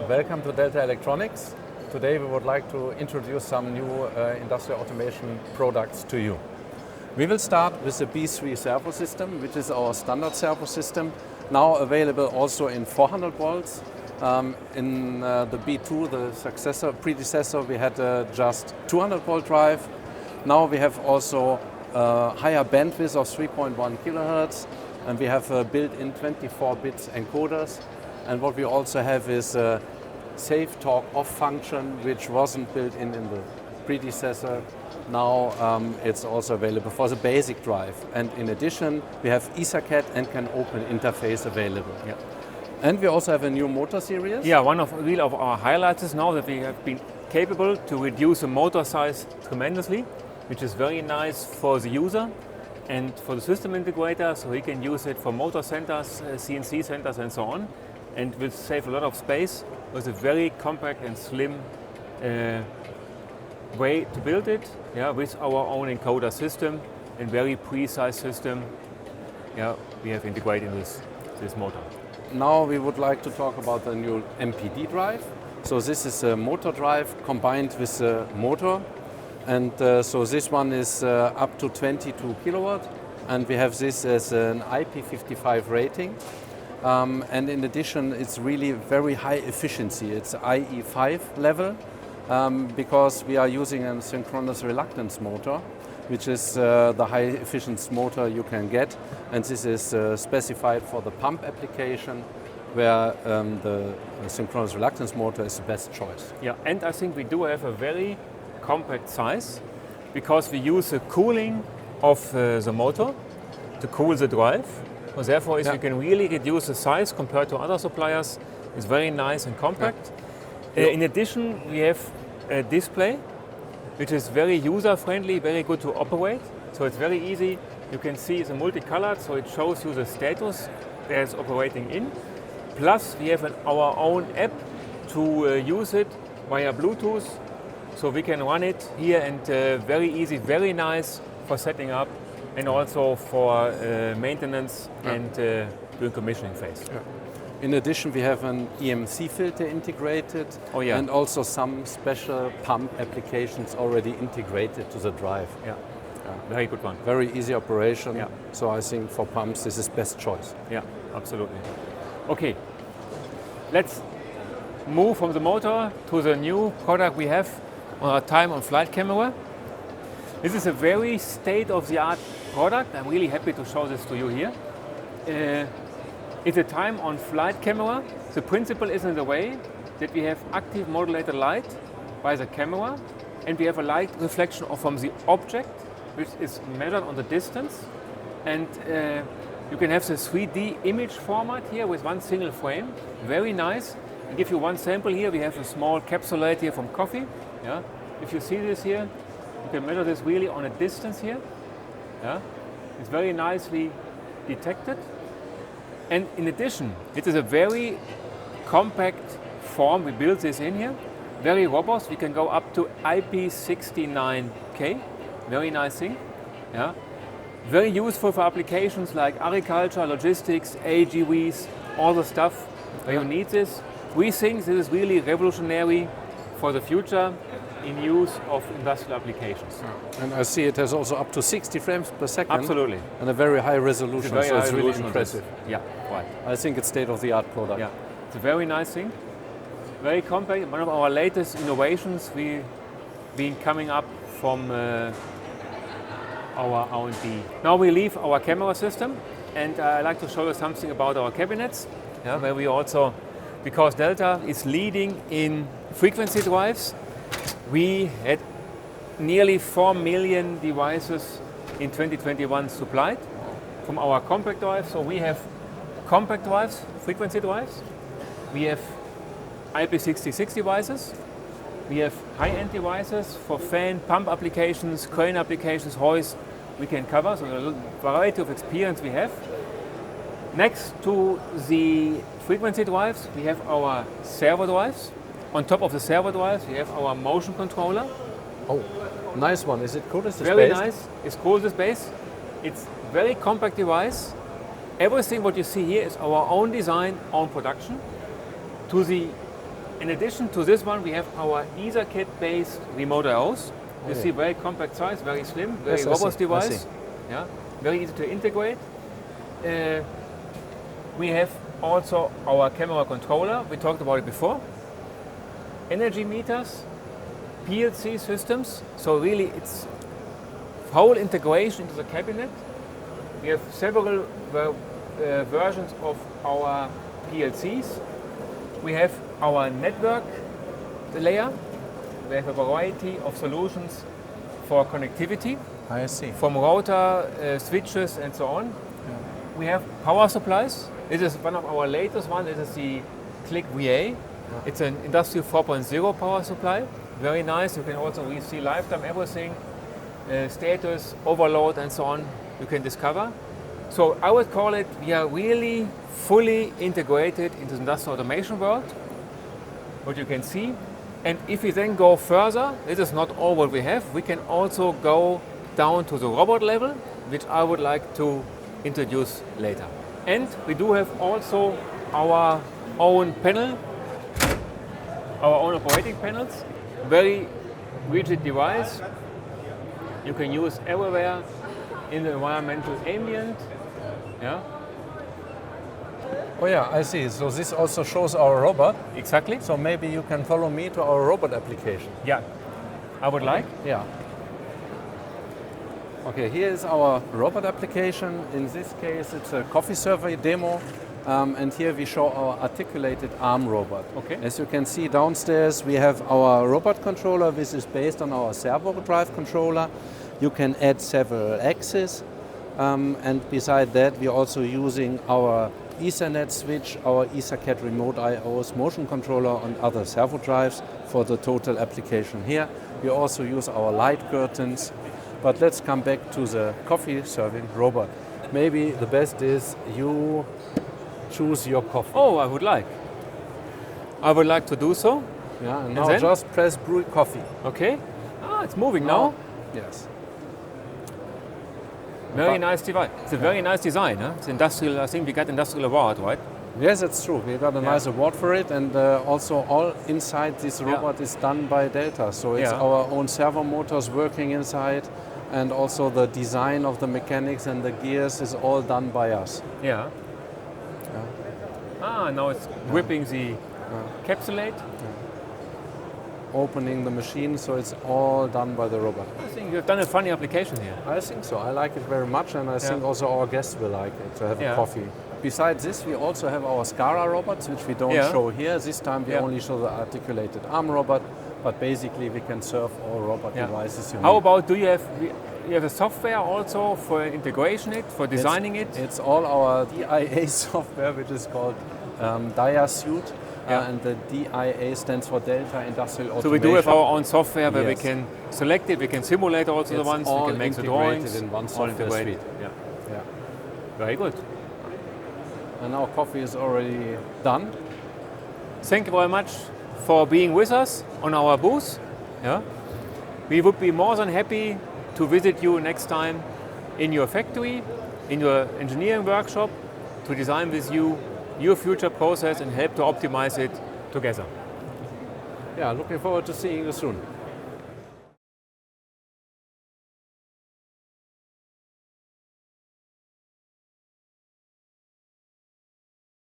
Welcome to Delta Electronics. Today we would like to introduce some new industrial automation products to you. We will start with the B3 servo system, which is our standard servo system, now available also in 400 volts. In the B2, the predecessor, we had just 200 volt drive. Now we have also higher bandwidth of 3.1 kilohertz, and we have built-in 24-bit encoders. And what we also have is a safe talk off function, which wasn't built in the predecessor. Now it's also available for the basic drive. And in addition, we have EtherCAT and can open interface available. Yeah. And we also have a new motor series. Yeah, one of our highlights is now that we have been capable to reduce the motor size tremendously, which is very nice for the user and for the system integrator, so he can use it for motor centers, CNC centers and so on, and will save a lot of space with a very compact and slim way to build it, with our own encoder system and very precise system. We have integrated this motor. Now we would like to talk about the new MPD Drive. So this is a motor drive combined with a motor. And so this one is up to 22 kilowatt. And we have this as an IP55 rating. And in addition, it's really very high efficiency. It's IE5 level because we are using a synchronous reluctance motor, which is the high efficiency motor you can get. And this is specified for the pump application, where the synchronous reluctance motor is the best choice. Yeah, and I think we do have a very compact size because we use the cooling of the motor to cool the drive. So therefore, we can really reduce the size compared to other suppliers. It's very nice and compact. Yeah. In addition, we have a display, which is very user-friendly, very good to operate. So it's very easy. You can see it's multicolored, so it shows you the status that it's operating in. Plus, we have our own app to use it via Bluetooth, so we can run it here, and very easy, very nice for setting up and also for maintenance and doing commissioning phase. Yeah. In addition, we have an EMC filter integrated and also some special pump applications already integrated to the drive. Yeah, very good one. Very easy operation. Yeah. So I think for pumps, this is best choice. Yeah, absolutely. Okay, let's move from the motor to the new product we have on our time-on-flight camera. This is a very state-of-the-art product. I'm really happy to show this to you here. It's a time-on-flight camera. The principle is in the way that we have active modulated light by the camera, and we have a light reflection from the object, which is measured on the distance. And you can have the 3D image format here with one single frame. Very nice. I'll give you one sample here. We have a small capsulate here from coffee. Yeah. If you see this here, you can measure this really on a distance here. Yeah. It's very nicely detected. And in addition, it is a very compact form. We built this in here. Very robust. We can go up to IP69K. Very nice thing. Yeah. Very useful for applications like agriculture, logistics, AGVs, all the stuff where you need this. We think this is really revolutionary for the future in use of industrial applications. And I see it has also up to 60 frames per second. Absolutely. And a very high resolution, so it's really impressive. Yeah, right. I think it's state-of-the-art product. Yeah, it's a very nice thing. Very compact. One of our latest innovations we've been coming up from our R&D. Now we leave our camera system, and I'd like to show you something about our cabinets, where we also, because Delta is leading in frequency drives, we had nearly 4 million devices in 2021 supplied from our compact drives. So we have compact drives, frequency drives. We have IP66 devices. We have high-end devices for fan, pump applications, crane applications, hoist. We can cover, so a variety of experience we have. Next to the frequency drives, we have our servo drives. On top of the servo drives, we have our motion controller. Oh, nice one. Is it cool as the Very space? nice. It's cool as the space. It's very compact device. Everything what you see here is our own design, own production. To the In addition to this one, we have our EtherCAT-based remote IOs. You see, very compact size, very slim, very Yes, I robust see. device. Yeah, very easy to integrate. We have also our camera controller. We talked about it before. Energy meters, PLC systems. So really, it's whole integration into the cabinet. We have several versions of our PLCs. We have our network layer. We have a variety of solutions for connectivity, I see. from router, switches, and so on. We have power supplies. This is one of our latest ones. This is the Click VA. It's an Industrial 4.0 power supply. Very nice. You can also see lifetime everything, status, overload, and so on. You can discover. So I would call it, we are really fully integrated into the industrial automation world, what you can see. And if we then go further, this is not all what we have, we can also go down to the robot level, which I would like to introduce later. And we do have also our own panel, our own operating panels, very rigid device. You can use everywhere in the environmental ambient. Yeah, Oh yeah, I see. So this also shows our robot. exactly. So maybe you can follow me to our robot application. Yeah, I would like. Yeah. Okay, here is our robot application. In this case, it's a coffee survey demo. And here we show our articulated arm robot. Okay. As you can see downstairs, we have our robot controller. This is based on our servo drive controller. You can add several axes. And beside that, we're also using our Ethernet switch, our EtherCAT remote IOs, motion controller, and other servo drives for the total application here. We also use our light curtains. But let's come back to the coffee serving robot. Maybe the best is you choose your coffee. Oh, I would like. I would like to do so. Yeah, and And now then? just press brew coffee. Okay. Ah, it's moving now. Yes. Very nice device. It's a very nice design. Huh? It's industrial. I think we got industrial award, right? Yes, it's true. We got a nice award for it, and also all inside this robot is done by Delta. So it's our own servo motors working inside, and also the design of the mechanics and the gears is all done by us. Yeah. Ah, now it's gripping the capsulate. Opening the machine, so it's all done by the robot. I think you've done a funny application here. I think so. I like it very much, and I think also our guests will like it to have a coffee. Besides this, we also have our SCARA robots, which we don't show here. This time we only show the articulated arm robot, but basically we can serve all robot devices you need. How about, do you have a software also for integration it, for designing it? It's all our DIA software, which is called DIA Suite. And the DIA stands for Delta Industrial Automation. So we do have our own software where we Yes. can select it, we can simulate also the ones, we can make the drawings. in one all software integrated. suite. Yeah. Yeah. Very good. And our coffee is already done. Thank you very much for being with us on our booth. Yeah. We would be more than happy to visit you next time in your factory, in your engineering workshop, to design with you your future process and help to optimize it together. Yeah, looking forward to seeing you soon.